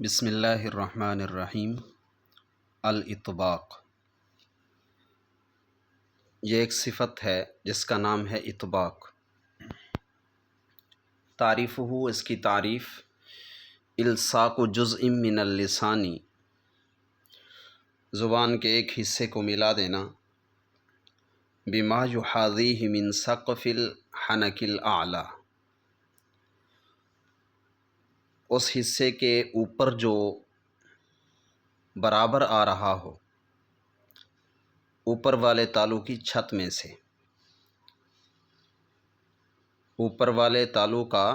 بسم اللہ الرحمن الرحیم۔ الاطباق، یہ ایک صفت ہے جس کا نام ہے اطباق۔ تعریفہ، اس کی تعریف، الصاق جزء من اللسانی، زبان کے ایک حصے کو ملا دینا، بما یحاذیہ من سقف الحنک الاعلی، اس حصے کے اوپر جو برابر آ رہا ہو اوپر والے تالو کی چھت میں سے۔ اوپر والے تالو کا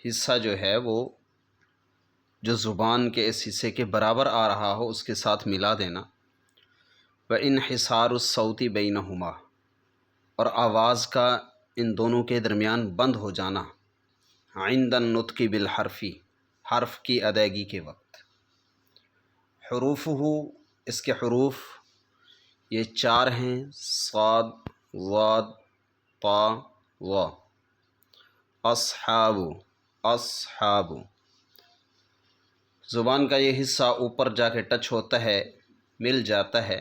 حصہ جو ہے وہ جو زبان کے اس حصے کے برابر آ رہا ہو اس کے ساتھ ملا دینا۔ وانحصار الصوت بینہما، اور آواز کا ان دونوں کے درمیان بند ہو جانا، عند النطق بالحرف، حرف کی ادائیگی کے وقت۔ حروفہ، اس کے حروف یہ 4 ہیں، صاد، ضاد، طا، ظا۔ اصحاب، اصحاب، زبان کا یہ حصہ اوپر جا کے ٹچ ہوتا ہے، مل جاتا ہے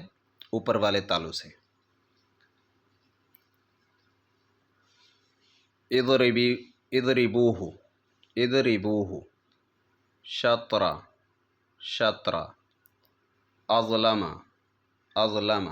اوپر والے تالو سے۔ اضربی، اضربوہ، اضربوہ، شطرہ، شطرہ، اظلم، اظلم۔